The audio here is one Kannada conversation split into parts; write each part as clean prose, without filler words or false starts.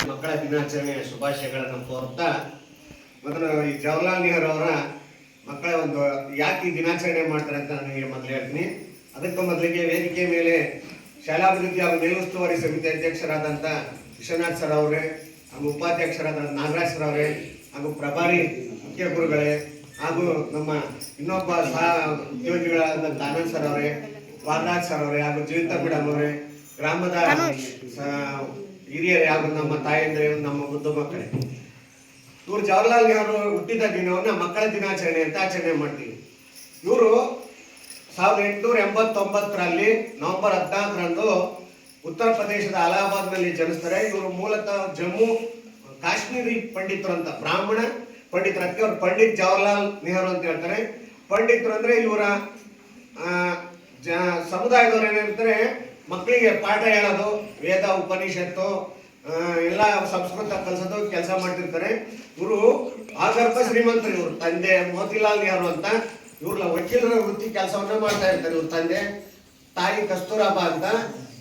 ಮಕ್ಕಳ ದಿನಾಚರಣೆಯ ಶುಭಾಶಯಗಳನ್ನು ಕೋರ್ತಾ ಮೊದಲು ಈ ಜವಾಹರ್ಲಾಲ್ ನೆಹರು ಅವರ ಮಕ್ಕಳ ಒಂದು ಯಾಕೆ ಈ ದಿನಾಚರಣೆ ಮಾಡ್ತಾರೆ ಅಂತ ನನಗೆ ಮೊದಲು ಹೇಳ್ತೀನಿ. ಅದಕ್ಕೂ ಮೊದಲಿಗೆ ವೇದಿಕೆ ಮೇಲೆ ಶಾಲಾಭಿವೃದ್ಧಿ ಹಾಗೂ ಮೇಲುಸ್ತುವಾರಿ ಸಮಿತಿ ಅಧ್ಯಕ್ಷರಾದಂಥ ವಿಶ್ವನಾಥ್ ಸರ್ ಅವರೇ ಹಾಗೂ ಉಪಾಧ್ಯಕ್ಷರಾದ ನಾಗರಾಜ್ ಸರ್ ಅವರೇ ಹಾಗೂ ಪ್ರಭಾರಿ ಮುಖ್ಯ ಗುರುಗಳೇ ಹಾಗೂ ನಮ್ಮ ಇನ್ನೊಬ್ಬ ಸಹ ಉದ್ಯೋಗಿಗಳಾದ ಆನಂದ್ ಸರ್ ಅವರೇ, ವಾರರಾಜ್ ಸರ್ ಅವರೇ ಹಾಗೂ ಜೀವಿತಾ ಮೇಡಮ್ ಅವರೇ, ಗ್ರಾಮದ ಹಿರಿಯರೇ ಹಾಗೂ ನಮ್ಮ ತಾಯಂದ್ರೆ, ನಮ್ಮ ಮುದ್ದು ಮಕ್ಕಳೇ, ಇವರು ಜವಾಹರ್ಲಾಲ್ ನೆಹರು ಹುಟ್ಟಿದ ದಿನವನ್ನ ಮಕ್ಕಳ ದಿನಾಚರಣೆ ಅಂತ ಆಚರಣೆ ಮಾಡ್ತೀವಿ. ಇವರು 1889ರಲ್ಲಿ ನವೆಂಬರ್ 14ರಂದು ಉತ್ತರ ಪ್ರದೇಶದ ಅಲಹಾಬಾದ್ನಲ್ಲಿ ಜನಿಸ್ತಾರೆ. ಇವರು ಮೂಲತಃ ಜಮ್ಮು ಕಾಶ್ಮೀರಿ ಪಂಡಿತರು ಅಂತ, ಬ್ರಾಹ್ಮಣ ಪಂಡಿತರು, ಅದಕ್ಕೆ ಅವ್ರು ಪಂಡಿತ್ ಜವಾಹರ್ಲಾಲ್ ನೆಹರು ಅಂತ ಹೇಳ್ತಾರೆ. ಪಂಡಿತರು ಅಂದ್ರೆ ಇವರ ಸಮುದಾಯದವ್ರು ಏನಿರ್ತಾರೆ, ಮಕ್ಕಳಿಗೆ ಪಾಠ ಹೇಳೋದು, ವೇದ ಉಪನಿಷತ್ತು ಎಲ್ಲ ಸಂಸ್ಕೃತ ಕಲಿಸೋದು ಕೆಲಸ ಮಾಡ್ತಿರ್ತಾರೆ. ಇವರು ಆಗರ್ಭ ಶ್ರೀಮಂತರು. ಇವ್ರ ತಂದೆ ಮೋತಿಲಾಲ್ ನೆಹರು ಅಂತ, ಇವ್ರ ವಕೀಲರ ವೃತ್ತಿ ಕೆಲಸವನ್ನ ಮಾಡ್ತಾ ಇರ್ತಾರೆ. ಇವ್ರ ತಂದೆ, ತಾಯಿ ಕಸ್ತೂರಾಬಾ ಅಂತ,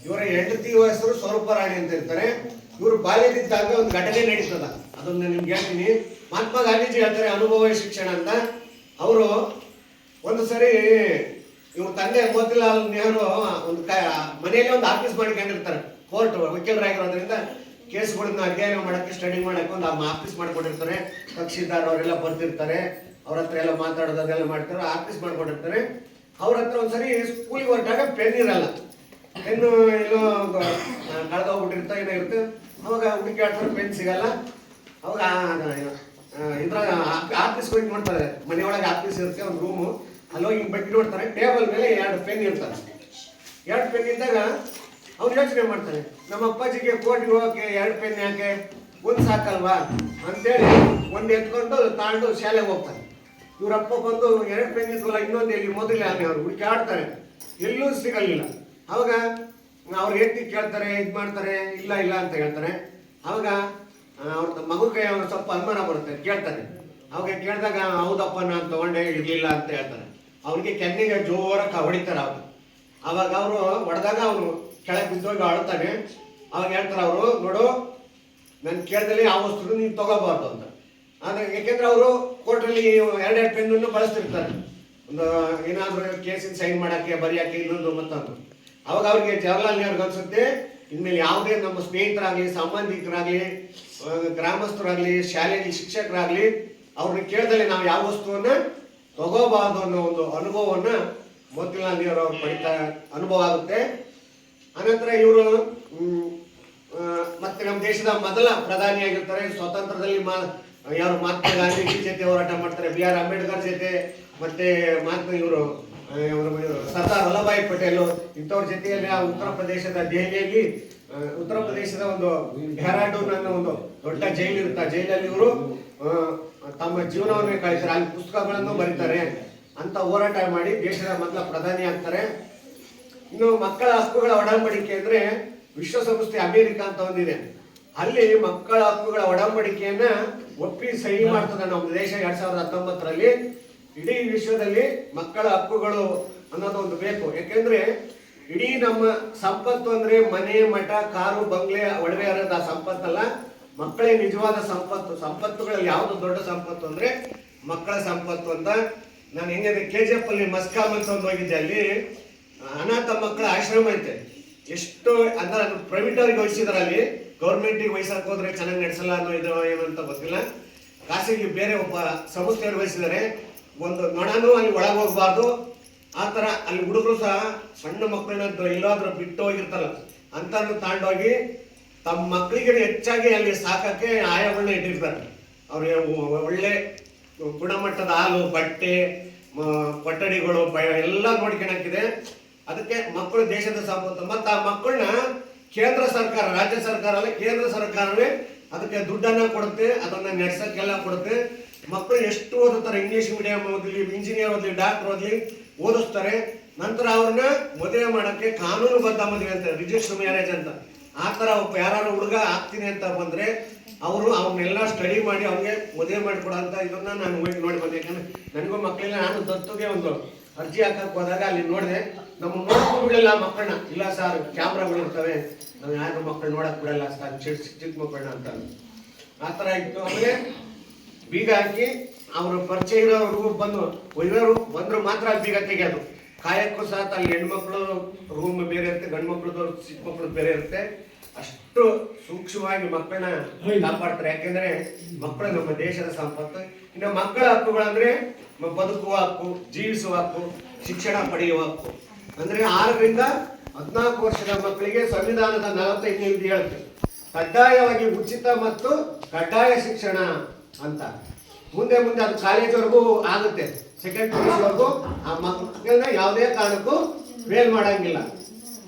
ಇವರ ಹೆಂಡತಿ ಹೆಸರು ಸ್ವರೂಪರಾಣಿ ಅಂತ ಇರ್ತಾರೆ. ಇವರು ಬಾಲ್ಯದಿದ್ದಾಗ ಒಂದು ಘಟನೆ ನಡೀತದ, ಅದನ್ನ ನಿಮ್ಗೆ ಹೇಳ್ತೀನಿ. ಮಹಾತ್ಮ ಗಾಂಧೀಜಿ ಹೇಳ್ತಾರೆ ಅನುಭವ ಶಿಕ್ಷಣ ಅಂತ. ಅವರು ಒಂದು ಸರಿ ಇವ್ರ ತಂದೆ ಮೋತಿಲಾಲ್ ನೆಹರು ಒಂದು ಮನೆಯಲ್ಲಿ ಒಂದು ಆಫೀಸ್ ಮಾಡ್ಕೊಂಡಿರ್ತಾರೆ. ಕೋರ್ಟ್ ವಕೀಲರಾಗಿರೋದ್ರಿಂದ ಕೇಸ್ಗಳನ್ನ ಅಧ್ಯಯನ ಮಾಡಕ್ಕೆ, ಸ್ಟಡಿ ಮಾಡಕ್ಕೆ ಒಂದು ಆಫೀಸ್ ಮಾಡ್ಕೊಂಡಿರ್ತಾರೆ. ಕಕ್ಷಿದಾರ ಅವರೆಲ್ಲ ಬರ್ತಿರ್ತಾರೆ, ಅವ್ರ ಹತ್ರ ಎಲ್ಲ ಮಾತಾಡೋದು ಅದೆಲ್ಲ ಮಾಡ್ತಾರೆ, ಆಫೀಸ್ ಮಾಡ್ಕೊಂಡಿರ್ತಾರೆ. ಅವ್ರ ಹತ್ರ ಒಂದ್ಸರಿ ಸ್ಕೂಲಿಗೆ ಹೊರಟಾಗ ಪೆನ್ ಇರಲ್ಲ, ಪೆನ್ನು ಎಲ್ಲೋ ಕಳೆದೋಗ್ಬಿಟ್ಟಿರ್ತಾ ಏನೋ ಇರುತ್ತೆ. ಅವಾಗ ಹುಡುಕಾಡ್ತಾರೆ, ಪೆನ್ ಸಿಗಲ್ಲ. ಅವಾಗ ಇದ್ರಾಗ ಆಫೀಸ್ ಹೋಗಿ ನೋಡ್ತಾರೆ, ಮನೆಯೊಳಗೆ ಆಫೀಸ್ ಇರುತ್ತೆ ಒಂದು ರೂಮು, ಅಲ್ಲೋಗಿ ಹಿಂಗೆ ಬಟ್ಟಿ ನೋಡ್ತಾರೆ, ಟೇಬಲ್ ಮೇಲೆ 2 ಪೆನ್ ಇರ್ತಾರೆ. 2 ಪೆನ್ ಇದ್ದಾಗ ಅವ್ರು ಯೋಚನೆ ಮಾಡ್ತಾರೆ, ನಮ್ಮ ಅಪ್ಪಾಜಿಗೆ ಕೋರ್ಟ್ಗೆ ಹೋಗಕ್ಕೆ 2 ಪೆನ್ ಯಾಕೆ, ಒಂದು ಸಾಕಲ್ವಾ ಅಂತೇಳಿ ಒಂದು ಎತ್ಕೊಂಡು ತಾಂಡು ಶಾಲೆಗೆ ಹೋಗ್ತಾರೆ. ಇವ್ರಪ್ಪ ಬಂದು 2 ಪೆನ್ ಇದ್ವಲ್ಲ, ಇನ್ನೊಂದು ಎಲ್ಲಿ ಮೊದಲೇ ಅಲ್ಲಿ ಅವ್ರು ಹುಡುಕಾಡ್ತಾರೆ, ಎಲ್ಲೂ ಸಿಗಲಿಲ್ಲ. ಅವಾಗ ಅವ್ರು ಹೆಂಡತಿ ಕೇಳ್ತಾರೆ, ಇದು ಮಾಡ್ತಾರೆ, ಇಲ್ಲ ಇಲ್ಲ ಅಂತ ಹೇಳ್ತಾರೆ. ಅವಾಗ ಅವ್ರ ಮಗುಗೆ ಅವ್ರು ಸ್ವಲ್ಪ ಅನುಮಾನ ಬರುತ್ತೆ, ಕೇಳ್ತಾರೆ. ಅವಾಗ ಕೇಳಿದಾಗ ಹೌದಪ್ಪ ನಾನು ತಗೊಂಡೆ, ಇರಲಿಲ್ಲ ಅಂತ ಹೇಳ್ತಾರೆ. ಅವ್ರಿಗೆ ಕೆನ್ನಿಗೆ ಜೋರಾಗಿ ಹೊಡಿತಾರೆ ಅವ್ರು. ಅವಾಗ ಅವರು ಹೊಡೆದಾಗ ಅವನು ಕೆಳಗೆ ಬಿದ್ದೋಗಿ ಅಳ್ತಾನೆ. ಅವಾಗ ಹೇಳ್ತಾರೆ ಅವರು, ನೋಡು ನನ್ನ ಕೇಳ್ದಲ್ಲಿ ಆ ವಸ್ತು ನೀನು ತಗೋಬಾರ್ದು ಅಂತ. ಆದರೆ ಯಾಕೆಂದ್ರೆ ಅವರು ಕೋರ್ಟಲ್ಲಿ 2 ಪೆನ್ನನ್ನು ಬಳಸ್ತಿರ್ತಾರೆ, ಒಂದು ಏನಾದರೂ ಕೇಸಿನ ಸೈನ್ ಮಾಡೋಕ್ಕೆ, ಬರೆಯೋಕ್ಕೆ, ಇನ್ನೊಂದು ಮತ್ತೊಂದು. ಅವಾಗ ಅವ್ರಿಗೆ ಜವಾಹರ್ಲಾಲ್ ನೆಹರು ಅನ್ಸುತ್ತೆ, ಇನ್ಮೇಲೆ ಯಾವುದೇ ನಮ್ಮ ಸ್ನೇಹಿತರಾಗಲಿ, ಸಂಬಂಧಿಕರಾಗಲಿ, ಗ್ರಾಮಸ್ಥರಾಗಲಿ, ಶಾಲೆಯಲ್ಲಿ ಶಿಕ್ಷಕರಾಗಲಿ ಅವ್ರನ್ನ ಕೇಳ್ದಲ್ಲಿ ನಾವು ಯಾವ ವಸ್ತುವನ್ನ ತಗೋಬಾರ್ದು ಅನ್ನೋ ಒಂದು ಅನುಭವವನ್ನ ಮೋತಿಲಾಲ್ ನೆಹರು ಅವ್ರು ಪಡಿತಾ ಅನುಭವ ಆಗುತ್ತೆ. ಅನಂತರ ಇವರು ಮತ್ತೆ ನಮ್ಮ ದೇಶದ ಮೊದಲ ಪ್ರಧಾನಿಯಾಗಿರ್ತಾರೆ. ಸ್ವಾತಂತ್ರ್ಯದಲ್ಲಿ ಯಾರು ಮಹಾತ್ಮ ಗಾಂಧೀಜಿ ಜೊತೆ ಹೋರಾಟ ಮಾಡ್ತಾರೆ, BR ಅಂಬೇಡ್ಕರ್ ಜೊತೆ, ಮತ್ತೆ ಇವರು ಸರ್ದಾರ್ ವಲ್ಲಭಾಯಿ ಪಟೇಲ್ ಇಂಥವ್ರ ಜೊತೆಯಲ್ಲಿ ಉತ್ತರ ಪ್ರದೇಶದ ದೆಹಲಿಯಲ್ಲಿ, ಉತ್ತರ ಪ್ರದೇಶದ ಒಂದು ಡೆಹ್ರಾಡೂನ್ ಅನ್ನೋ ಒಂದು ದೊಡ್ಡ ಜೈಲು ಇರುತ್ತೆ. ಆ ಜೈಲಲ್ಲಿ ಇವರು ತಮ್ಮ ಜೀವನವನ್ನೇ ಕಳಿತಾರೆ, ಅಲ್ಲಿ ಪುಸ್ತಕಗಳನ್ನು ಬರೀತಾರೆ ಅಂತ ಹೋರಾಟ ಮಾಡಿ ದೇಶದ ಮೊದಲ ಪ್ರಧಾನಿ ಆಗ್ತಾರೆ. ಇನ್ನು ಮಕ್ಕಳ ಹಕ್ಕುಗಳ ಒಡಂಬಡಿಕೆ ಅಂದ್ರೆ ವಿಶ್ವಸಂಸ್ಥೆ ಅಮೆರಿಕ ಅಂತ ಒಂದಿದೆ, ಅಲ್ಲಿ ಮಕ್ಕಳ ಹಕ್ಕುಗಳ ಒಡಂಬಡಿಕೆಯನ್ನ ಒಪ್ಪಿ ಸಹಿ ಮಾಡ್ತದೆ ನಮ್ಮ ದೇಶ 2019ರಲ್ಲಿ. ಇಡೀ ವಿಶ್ವದಲ್ಲಿ ಮಕ್ಕಳ ಹಕ್ಕುಗಳು ಅನ್ನೋದು ಒಂದು ಬೇಕು. ಯಾಕೆಂದ್ರೆ ಇಡೀ ನಮ್ಮ ಸಂಪತ್ತು ಅಂದ್ರೆ ಮನೆ, ಮಠ, ಕಾರು, ಬಂಗ್ಲೆ, ಒಡವೆ ಅನ್ನೋದು ಆ ಸಂಪತ್ತಲ್ಲ, ಮಕ್ಕಳೇ ನಿಜವಾದ ಸಂಪತ್ತು. ಸಂಪತ್ತುಗಳಲ್ಲಿ ಯಾವ್ದು ದೊಡ್ಡ ಸಂಪತ್ತು ಅಂದ್ರೆ ಮಕ್ಕಳ ಸಂಪತ್ತು ಅಂತ. ನಾನು ಹೆಂಗೆ KGF ಅಲ್ಲಿ ಮಸ್ಕಾಮ್ ಅಂತ ಒಂದು ಹೋಗಿದ್ದೆ, ಅಲ್ಲಿ ಅನಾಥ ಮಕ್ಕಳ ಆಶ್ರಮ ಐತೆ. ಎಷ್ಟು ಅಂದ್ರೆ ಅದು ಪ್ರೈವೇಟ್ ಅವ್ರಿಗೆ ವಹಿಸಿದಾರೆ, ಅಲ್ಲಿ ಗೌರ್ಮೆಂಟಿಗೆ ವಹಿಸಕ್ಕೆ ಹೋದ್ರೆ ಚೆನ್ನಾಗಿ ನಡೆಸಲ್ಲ ಅನ್ನೋ ಇದು ಏನು ಅಂತ ಗೊತ್ತಿಲ್ಲ. ಖಾಸಗಿ ಬೇರೆ ಒಬ್ಬ ಸಂಸ್ಥೆಯವ್ರಿಗೆ ವಹಿಸಿದ್ದಾರೆ. ಒಂದು ನೊಣನೂ ಅಲ್ಲಿ ಒಳಗೆ ಹೋಗ್ಬಾರ್ದು ಆ ಥರ. ಅಲ್ಲಿ ಹುಡುಗರು ಸಹ ಸಣ್ಣ ಮಕ್ಕಳನ್ನ ಎಲ್ಲಾದ್ರೂ ಬಿಟ್ಟು ಹೋಗಿರ್ತಾರಲ್ಲ ಅಂತ ತಾಂಡೋಗಿ ತಮ್ಮ ಮಕ್ಕಳಿಗೆ ಹೆಚ್ಚಾಗಿ ಅಲ್ಲಿ ಸಾಕಕ್ಕೆ ಆಯಾಗಳನ್ನ ಇಟ್ಟಿರ್ತಾರೆ. ಅವ್ರಿಗೆ ಒಳ್ಳೆ ಗುಣಮಟ್ಟದ ಹಾಲು, ಬಟ್ಟೆ, ಕೊಠಡಿಗಳು ಎಲ್ಲ ನೋಡ್ಕೊಳಕ್ಕಿದೆ. ಅದಕ್ಕೆ ಮಕ್ಕಳು ದೇಶದ ಸಂಪತ್ತು. ಮತ್ತು ಆ ಮಕ್ಕಳನ್ನ ಕೇಂದ್ರ ಸರ್ಕಾರ, ರಾಜ್ಯ ಸರ್ಕಾರ ಅಲ್ಲ, ಕೇಂದ್ರ ಸರ್ಕಾರವೇ ಅದಕ್ಕೆ ದುಡ್ಡನ್ನ ಕೊಡುತ್ತೆ, ಅದನ್ನ ನಡೆಸಕ್ಕೆಲ್ಲ ಕೊಡುತ್ತೆ. ಮಕ್ಕಳು ಎಷ್ಟು ಓದುತ್ತಾರೆ, ಇಂಗ್ಲಿಷ್ ಮೀಡಿಯಂ ಓದಲಿ, ಇಂಜಿನಿಯರ್ ಓದಲಿ, ಡಾಕ್ಟರ್ ಓದಲಿ, ಓದಿಸ್ತಾರೆ. ನಂತರ ಅವ್ರನ್ನ ಮದುವೆ ಮಾಡಕ್ಕೆ ಕಾನೂನುಬದ್ಧ ಮದುವೆ ಅಂತ, ರಿಜಿಸ್ಟರ್ ಮ್ಯಾರೇಜ್ ಅಂತ. ಆ ಥರ ಒಬ್ಬ ಯಾರು ಹುಡುಗ ಆಗ್ತೀನಿ ಅಂತ ಬಂದ್ರೆ ಅವರು ಅವನ್ನೆಲ್ಲ ಸ್ಟಡಿ ಮಾಡಿ ಅವ್ರಿಗೆ ಮದುವೆ ಮಾಡಿಕೊಡೋ ಅಂತ ಇದನ್ನ ನಾನು ಹೋಗಿ ನೋಡಿ ಬಂದೆ. ಯಾಕಂದ್ರೆ ನನಗೂ ಮಕ್ಕಳಿಲ್ಲ. ನಾನು ದತ್ತುಗೆ ಒಂದು ಅರ್ಜಿ ಹಾಕಕ್ಕೆ ಹೋದಾಗ ಅಲ್ಲಿ ನೋಡಿದೆ, ನಮ್ಮ ನೋಡಕ್ಕೂ ಬಿಡಲ್ಲ ಮಕ್ಕಳನ್ನ. ಇಲ್ಲ ಸರ್, ಕ್ಯಾಮ್ರಾಗಳು ಇರ್ತವೆ, ನಾವು ಯಾರು ಮಕ್ಕಳು ನೋಡಕ್ ಬಿಡಲ್ಲ ಸರ್, ಚಿಕ್ಕ ಮಕ್ಕಳನ್ನ ಅಂತ. ಆ ಥರ ಇತ್ತು. ಆಮೇಲೆ ಬೀಗ ಹಾಕಿ ಅವರು ಪರಿಚಯ ಇರೋರು ಬಂದು ಒಯ್ಯೋರು ಬಂದ್ರು ಮಾತ್ರ ಬೀಗ ತೆಗೆಯೋದು. ಕಾಯಕ್ಕೂ ಸಹ ಅಲ್ಲಿ ಹೆಣ್ಮಕ್ಳು ರೂಮ್ ಬೇರೆ ಇರುತ್ತೆ, ಗಂಡು ಮಕ್ಳದ್ದು ಚಿಕ್ಕ ಮಕ್ಳು ಬೇರೆ ಇರುತ್ತೆ. ಅಷ್ಟು ಸೂಕ್ಷ್ಮವಾಗಿ ಮಕ್ಕಳನ್ನ ಕಾಪಾಡ್ತಾರೆ. ಯಾಕೆಂದ್ರೆ ಮಕ್ಕಳು ನಮ್ಮ ದೇಶದ ಸಂಪತ್ತು. ಇನ್ನು ಮಕ್ಕಳ ಹಕ್ಕುಗಳಂದ್ರೆ ಬದುಕುವ ಹಕ್ಕು, ಜೀವಿಸುವ ಹಕ್ಕು, ಶಿಕ್ಷಣ ಪಡೆಯುವ ಹಕ್ಕು. ಅಂದ್ರೆ 6ರಿಂದ 14 ವರ್ಷದ ಮಕ್ಕಳಿಗೆ ಸಂವಿಧಾನದ 45 ವಿಧಿ ಹೇಳುತ್ತೆ ಕಡ್ಡಾಯವಾಗಿ ಉಚಿತ ಮತ್ತು ಕಡ್ಡಾಯ ಶಿಕ್ಷಣ ಅಂತ. ಮುಂದೆ ಮುಂದೆ ಅದು ಕಾಲೇಜ್ವರೆಗೂ ಆಗುತ್ತೆ, ಸೆಕೆಂಡ್ PUC ಆ ಮಕ್ಕಳನ್ನ ಯಾವುದೇ ಕಾರಣಕ್ಕೂ ಫೇಲ್ ಮಾಡಂಗಿಲ್ಲ.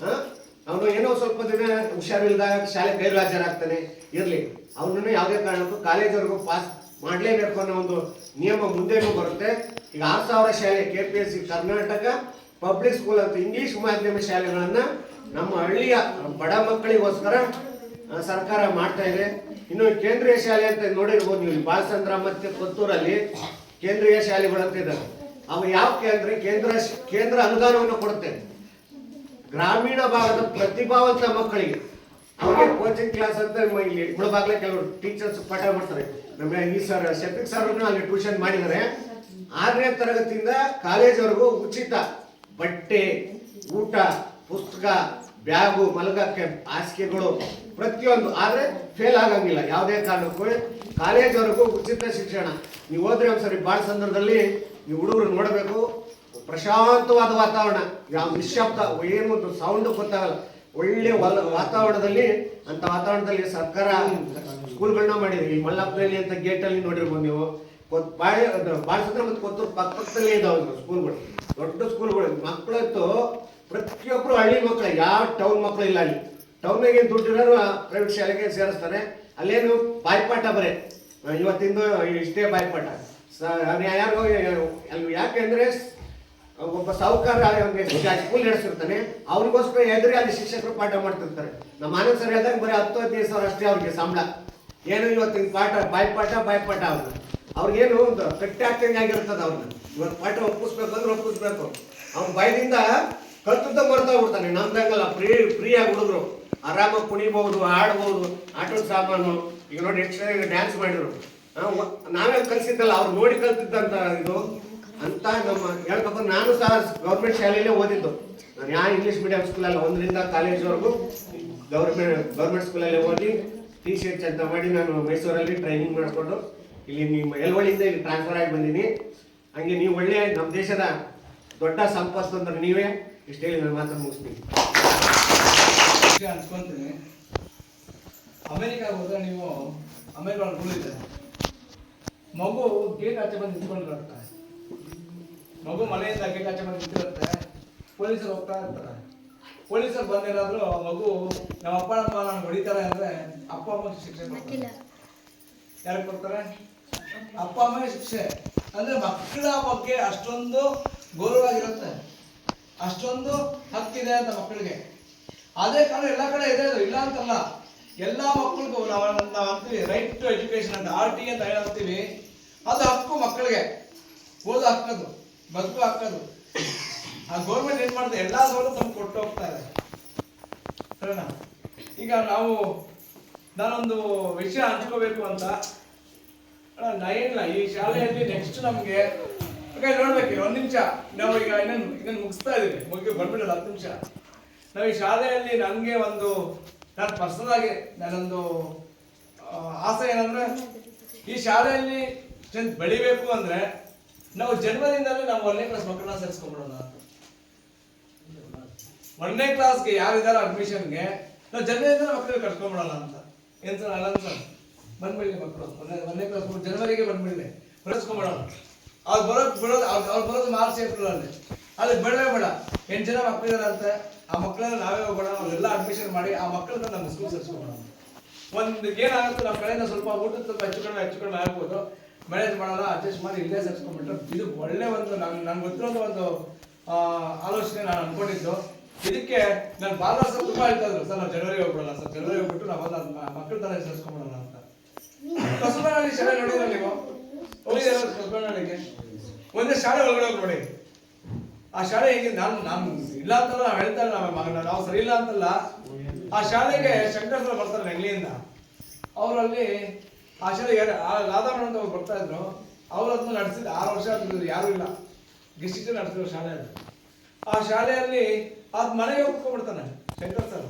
ಅವನು ಏನೋ ಸ್ವಲ್ಪ ದಿನ ಹುಷಾರಿಲ್ದಾಗ ಶಾಲೆ ಗೈರು ಹಾಜರಾಗ್ತಾನೆ, ಇರ್ಲಿ, ಅವ್ರನ್ನ ಯಾವುದೇ ಕಾರಣಕ್ಕೂ ಕಾಲೇಜ್ವರೆಗೂ ಪಾಸ್ ಮಾಡಲೇಬೇಕು ಅನ್ನೋ ಒಂದು ನಿಯಮ ಮುಂದೆನೂ ಬರುತ್ತೆ. ಈಗ 6000 ಶಾಲೆ KPSC ಕರ್ನಾಟಕ ಪಬ್ಲಿಕ್ ಸ್ಕೂಲ್ ಅಂತ ಇಂಗ್ಲಿಷ್ ಮಾಧ್ಯಮ ಶಾಲೆಗಳನ್ನು ನಮ್ಮ ಹಳ್ಳಿಯ ಬಡ ಮಕ್ಕಳಿಗೋಸ್ಕರ ಸರ್ಕಾರ ಮಾಡ್ತಾ ಇದೆ. ಇನ್ನು ಕೇಂದ್ರೀಯ ಶಾಲೆ ಅಂತ ನೋಡಿರ್ಬೋದು ನೀವು, ಬಾಲಸಂದ್ರ ಮತ್ತು ಕೊತ್ತೂರಲ್ಲಿ ಕೇಂದ್ರೀಯ ಶಾಲೆಗಳಂತ ಇದ್ದಾವೆ. ಅವು ಯಾವ ಕೇಂದ್ರ ಅನುದಾನವನ್ನು ಕೊಡುತ್ತೆ ಗ್ರಾಮೀಣ ಭಾಗದ ಪ್ರತಿಭಾವಂತ ಮಕ್ಕಳಿಗೆ. ಅವ್ರಿಗೆ ಕೋಚಿಂಗ್ ಕ್ಲಾಸ್ ಅಂತ ಇಲ್ಲಿ ಮುಳಬಾಗ್ಲೇ ಕೆಲವರು ಟೀಚರ್ಸ್ ಪಾಠ ಮಾಡ್ತಾರೆ. ನಮ್ಮ ಈ ಸರ್ ಶಫೀಕ್ ಸರ್ ಅಲ್ಲಿ ಟ್ಯೂಷನ್ ಮಾಡಿದ್ದಾರೆ. 6ನೇ ತರಗತಿಯಿಂದ ಕಾಲೇಜ್ವರೆಗೂ ಉಚಿತ ಬಟ್ಟೆ, ಊಟ, ಪುಸ್ತಕ, ಬ್ಯಾಗು, ಮಲಗಕ್ಕೆ ಹಾಸಿಗೆಗಳು ಪ್ರತಿಯೊಂದು. ಆದರೆ ಫೇಲ್ ಆಗಂಗಿಲ್ಲ ಯಾವುದೇ ಕಾರಣಕ್ಕೂ. ಕಾಲೇಜ್ವರೆಗೂ ಉಚಿತ ಶಿಕ್ಷಣ. ನೀವು ಹೋದ್ರೆ ಒಂದ್ಸರಿ ಬಾಲಸಂದ್ರದಲ್ಲಿ ನೀವು ಹುಡುಗರು ನೋಡಬೇಕು, ಪ್ರಶಾಂತವಾದ ವಾತಾವರಣ, ಯಾವ ನಿಶ್ಶಬ್ದ, ಏನು ಸೌಂಡ್ ಗೊತ್ತಾಗಲ್ಲ, ಒಳ್ಳೆ ವಾತಾವರಣದಲ್ಲಿ. ಅಂತ ವಾತಾವರಣದಲ್ಲಿ ಸರ್ಕಾರ ಸ್ಕೂಲ್ಗಳನ್ನ ಮಾಡಿದೆ. ಈ ಮಲ್ಲಪ್ಪನಹಳ್ಳಿ ಅಂತ ಗೇಟಲ್ಲಿ ನೋಡಿರ್ಬೋದು ನೀವು. ಬಾಲಸಂದ್ರ ಮತ್ತು ಕೊತ್ತೂರು ಪಕ್ಕದಲ್ಲೇ ಇದಾವೆ ಸ್ಕೂಲ್ಗಳು, ದೊಡ್ಡ ಸ್ಕೂಲ್ಗಳು. ಮಕ್ಕಳಂತೂ ಪ್ರತಿಯೊಬ್ಬರು ಹಳ್ಳಿ ಮಕ್ಕಳು, ಯಾವ ಟೌನ್ ಮಕ್ಕಳು ಇಲ್ಲ. ಅಲ್ಲಿ ಟೌನ್ನಾಗ ಏನು ದುಡ್ಡಿರೋರು ಪ್ರೈವೇಟ್ ಶಾಲೆಗೆ ಸೇರಿಸ್ತಾರೆ. ಅಲ್ಲೇನು ಬಾಯ್ಪಾಠ ಬರೇ, ಇವತ್ತಿಂದ ಇಷ್ಟೇ ಬಾಯ್ಪಾಠ. ಯಾರಿಗೋ ಅಲ್ಲಿ ಯಾಕೆಂದ್ರೆ ಒಬ್ಬ ಸಾಹುಕಾರ ಸ್ಕೂಲ್ ನಡೆಸಿರ್ತಾನೆ, ಅವ್ರಿಗೋಸ್ಕರ ಎದುರಿ ಅಲ್ಲಿ ಶಿಕ್ಷಕರು ಪಾಠ ಮಾಡ್ತಿರ್ತಾರೆ. ನಮ್ಮ ಆನಂದ್ ಸರ್ ಹೇಳಿದಾಗ ಬರೀ 10-15 ಸಾವಿರ ಅಷ್ಟೇ ಅವ್ರಿಗೆ ಸಂಬಳ. ಏನು ಇವತ್ತಿನ ಪಾಠ ಬಾಯ್ಪಾಠ ಅವ್ರಿಗೇನು ಒಂದು ಕಟ್ಟಿ ಹಾಕ್ತಂಗೆ ಆಗಿರ್ತದೆ. ಅವ್ರನ್ನ ಇವತ್ತು ಪಾಠ ಒಪ್ಪಿಸ್ಬೇಕು ಅಂದ್ರೆ ಒಪ್ಪಿಸ್ಬೇಕು. ಅವ್ನ ಬಾಯದಿಂದ ಕಲ್ತುದ್ದ ಮರ್ತಾ ಬಿಡ್ತಾನೆ. ನಮ್ದಂಗಲ್ಲ, ಫ್ರೀಯಾಗಿ ಹುಡುಗರು ಆರಾಮಾಗಿ ಕುಣಿಬಹುದು, ಆಡ್ಬೋದು, ಆಟದ ಸಾಮಾನು. ಈಗ ನೋಡಿ ಎಕ್ಸ್ಟ್ರಾ ಡ್ಯಾನ್ಸ್ ಮಾಡಿದ್ರು, ನಾವೇ ಕಲ್ಸಿದ್ದಲ್ಲ, ಅವ್ರು ನೋಡಿ ಕಲ್ತಿದ್ದಂತ ಇದು ಅಂತ. ನಮ್ಮ ಹೇಳ್ಬೇಕು, ನಾನು ಸಹ ಗೌರ್ಮೆಂಟ್ ಶಾಲೆಯಲ್ಲೇ ಓದಿದ್ದು. ನಾನು ಯಾವ ಇಂಗ್ಲೀಷ್ ಮೀಡಿಯಂ ಸ್ಕೂಲಲ್ಲ, 1ರಿಂದ ಕಾಲೇಜ್ವರೆಗೂ ಗೌರ್ಮೆಂಟ್ ಸ್ಕೂಲಲ್ಲೇ ಓದಿ TCH ಅಂತ ಮಾಡಿ ನಾನು ಮೈಸೂರಲ್ಲಿ ಟ್ರೈನಿಂಗ್ ಮಾಡಿಕೊಂಡು ಇಲ್ಲಿ ನಿಮ್ಮ ಯಲವಳ್ಳಿಯಿಂದ ಇಲ್ಲಿ ಟ್ರಾನ್ಸ್ಫರ್ ಆಗಿ ಬಂದೀನಿ. ಹಂಗೆ ನೀವು ಒಳ್ಳೆ ನಮ್ಮ ದೇಶದ ದೊಡ್ಡ ಸಂಪತ್ತು ಅಂದ್ರೆ ನೀವೇ. ಇಷ್ಟು ಹೇಳಿ ನಾನು ಮಾತನ್ನು ಮುಗಿಸ್ತೀನಿ. ಅನ್ಸ್ಕೊಂತೀನಿ, ಅಮೆರಿಕಾಗ ಹೋದ್ರೆ ನೀವು ಅಮೆರಿಕ ರೂಲಿದೆ, ಮಗು ಗೇಟ್ ಆಚೆ ಬಂದು ನಿಂತ್ಕೊಂಡಿರುತ್ತೆ. ಮಗು ಮನೆಯಿಂದ ಗೇಟ್ ಆಚೆ ಬಂದು ನಿಂತಿರುತ್ತೆ. ಪೊಲೀಸರು ಹೋಗ್ತಾ ಇರ್ತಾರೆ. ಪೊಲೀಸರು ಬಂದೇನಾದ್ರು ಮಗು ನಮ್ಮ ಅಪ್ಪ ಅಮ್ಮ ನಾನು ಹೊಡಿತಾರೆ ಅಂದ್ರೆ ಅಪ್ಪ ಅಮ್ಮ ಶಿಕ್ಷೆ ಕೊಡ್ತಾರೆ. ಯಾರಿಗೆ ಕೊಡ್ತಾರೆ? ಅಪ್ಪ ಅಮ್ಮನೇ ಶಿಕ್ಷೆ. ಅಂದ್ರೆ ಮಕ್ಕಳ ಬಗ್ಗೆ ಅಷ್ಟೊಂದು ಗೌರವ ಆಗಿರುತ್ತೆ, ಅಷ್ಟೊಂದು ಹಕ್ಕಿದೆ ಅಂತ ಮಕ್ಕಳಿಗೆ. ಅದೇ ಕಾರಣ ಎಲ್ಲ ಕಡೆ ಇದೆ, ಇಲ್ಲ ಅಂತಲ್ಲ. ಎಲ್ಲ ಮಕ್ಕಳಿಗೂ ನಾವು ಅಂತೀವಿ ರೈಟ್ ಟು ಎಜುಕೇಶನ್ ಅಂತ, RT ಅಂತ ಹೇಳ್ತೀವಿ. ಅದು ಹಕ್ಕು ಮಕ್ಕಳಿಗೆ, ಓದೋ ಹಕ್ಕದು, ಬದುಕು ಹಕ್ಕದು. ಆ ಗೌರ್ಮೆಂಟ್ ಏನ್ ಮಾಡುತ್ತೆ, ಎಲ್ಲಾ ಸವಲತ್ತು ನಮ್ಗೆ ಕೊಟ್ಟು ಹೋಗ್ತಾ ಇದೆ. ಸರಿನಾ? ಈಗ ನಾನೊಂದು ವಿಷಯ ಹಂಚ್ಕೋಬೇಕು ಅಂತ ಇಲ್ಲ. ಈ ಶಾಲೆಯಲ್ಲಿ ನೆಕ್ಸ್ಟ್ ನಮ್ಗೆ ನೋಡ್ಬೇಕು. 1 ನಿಮಿಷ ನಾವು ಈಗ ಇನ್ನೊಂದು ಮುಗಿಸ್ತಾ ಇದೀವಿ, ಬಂದ್ಬಿಡಲ್ಲ 10 ನಿಮಿಷ. ನಾವು ಈ ಶಾಲೆಯಲ್ಲಿ ನನಗೆ ನಾನು ಪರ್ಸನಲ್ ಆಗಿ ನಾನೊಂದು ಆಸೆ ಏನಂದ್ರೆ, ಈ ಶಾಲೆಯಲ್ಲಿ ಸ್ಟ್ರೆಂತ್ ಬೆಳಿಬೇಕು ಅಂದ್ರೆ ನಾವು ಜನ್ಮದಿಂದಲೇ ನಾವು 1ನೇ ಕ್ಲಾಸ್ ಮಕ್ಕಳನ್ನ ಸೇರಿಸ್ಕೊಂಡ್ಬಿಡೋಣ. 1ನೇ ಕ್ಲಾಸ್ಗೆ ಯಾರಿದಾರ ಅಡ್ಮಿಷನ್ಗೆ ನಾವು ಜನ್ಮದಿಂದ ಮಕ್ಕಳಿಗೆ ಕರ್ಕೊಂಡ್ಬಿಡೋಣ ಅಂತ. ಏನ್ ಸರ್? ಅಲ್ಲ ಸರ್, ಬಂದ್ಬಿಡಿ ಮಕ್ಕಳು 1ನೇ ಕ್ಲಾಸ್ ಜನವರಿಗೆ ಬಂದ್ಬಿಡಿ, ಕಳಿಸ್ಕೊಂಡ್ಬಿಡೋಣ. ಅವ್ರು ಬರೋದು ಮಾರ್ಚ್ ಏಪ್ರಿಲ್ ಅಲ್ಲಿ ಬೇಡ 8 ಜನ ಮಕ್ಕಳಿದಾರಂತೆ. ಆ ಮಕ್ಕಳನ್ನ ನಾವೇ ಹೋಗೋಣ, ಅವರೆಲ್ಲ ಅಡ್ಮಿಷನ್ ಮಾಡಿ ಆ ಮಕ್ಕಳನ್ನ ನಮ್ಮ ಸ್ಕೂಲ್ ಸೇರಿಸ್ಕೊಂಬೋಣ. ಏನಾಗುತ್ತೆ, ನಮ್ಮ ಕಡೆಯಿಂದ ಸ್ವಲ್ಪ ಊಟದ ಸ್ವಲ್ಪ ಹೆಚ್ಚು ಕಡಿಮೆ ಆಗ್ಬೋದು, ಮ್ಯಾನೇಜ್ ಮಾಡೋಣ, ಅಡ್ಜಸ್ಟ್ ಮಾಡಿ ಇಲ್ಲೇ ಸೇರಿಸ್ಕೊಂಡ್ಬಿಟ್ರೆ ಇದು ಒಳ್ಳೆ ನನ್ಗೆ ಗೊತ್ತಿರೋದು ಒಂದು ಆಲೋಚನೆ ನಾನು ಅನ್ಕೊಂಡಿದ್ದು. ಇದಕ್ಕೆ ನಾನು ಬಾಲರಾಜ್ ಸರ್ ತುಂಬಾ ಹೇಳ್ತಾ ಇದ್ರು, ಸರ್ ನಾವು ಜನವರಿ ಹೋಗ್ಬಿಡೋಣ ಸರ್, ಜನವರಿ ಹೋಗ್ಬಿಟ್ಟು ನಾವು ಮಕ್ಕಳ ತರ ಸೇರಿಸ್ಕೊಂಡ್ಬಿಡೋಣ ಅಂತ. ಕಸಬನಹಳ್ಳಿ ಶಾಲೆ ನೋಡಿದ್ರೆ ನೀವು ಹೋಗಿದ್ದೀರ? ಕಸಬನಹಳ್ಳಿಗೆ ಒಂದೇ ಶಾಲೆ ಒಳಗಡೆ ಹೋಗಿ ನೋಡಿ. ಆ ಶಾಲೆ ಹೇಗೆ, ನಾನು ಇಲ್ಲ ಅಂತಲ್ಲ, ನಾವು ಹೇಳ್ತಾ ಇಲ್ಲ, ನಾವು ಸರಿ ಇಲ್ಲ ಅಂತಲ್ಲ. ಆ ಶಾಲೆಗೆ ಶಂಕರ್ ಸರ್ ಬರ್ತಾರೆ ನೆಂಗ್ಲಿಯಿಂದ. ಅವರಲ್ಲಿ ಆ ಶಾಲೆಗೆ ರಾಧಾಮಣ ಅಂತ ಬರ್ತಾ ಇದ್ರು. ಅವ್ರು ಅದನ್ನ ನಡೆಸಿದ 6 ವರ್ಷ ಆಗ್ತಿದ್ರು, ಯಾರು ಇಲ್ಲ, ಗೆಸ್ಟ್ ನಡೆಸಿದ್ರು ಶಾಲೆಯಲ್ಲಿ. ಆ ಶಾಲೆಯಲ್ಲಿ ಅದ್ ಮನೆಗೆ ಹೋಗ್ಕೊಂಡ್ಬಿಡ್ತಾನೆ ಶಂಕರ್ ಸರ್.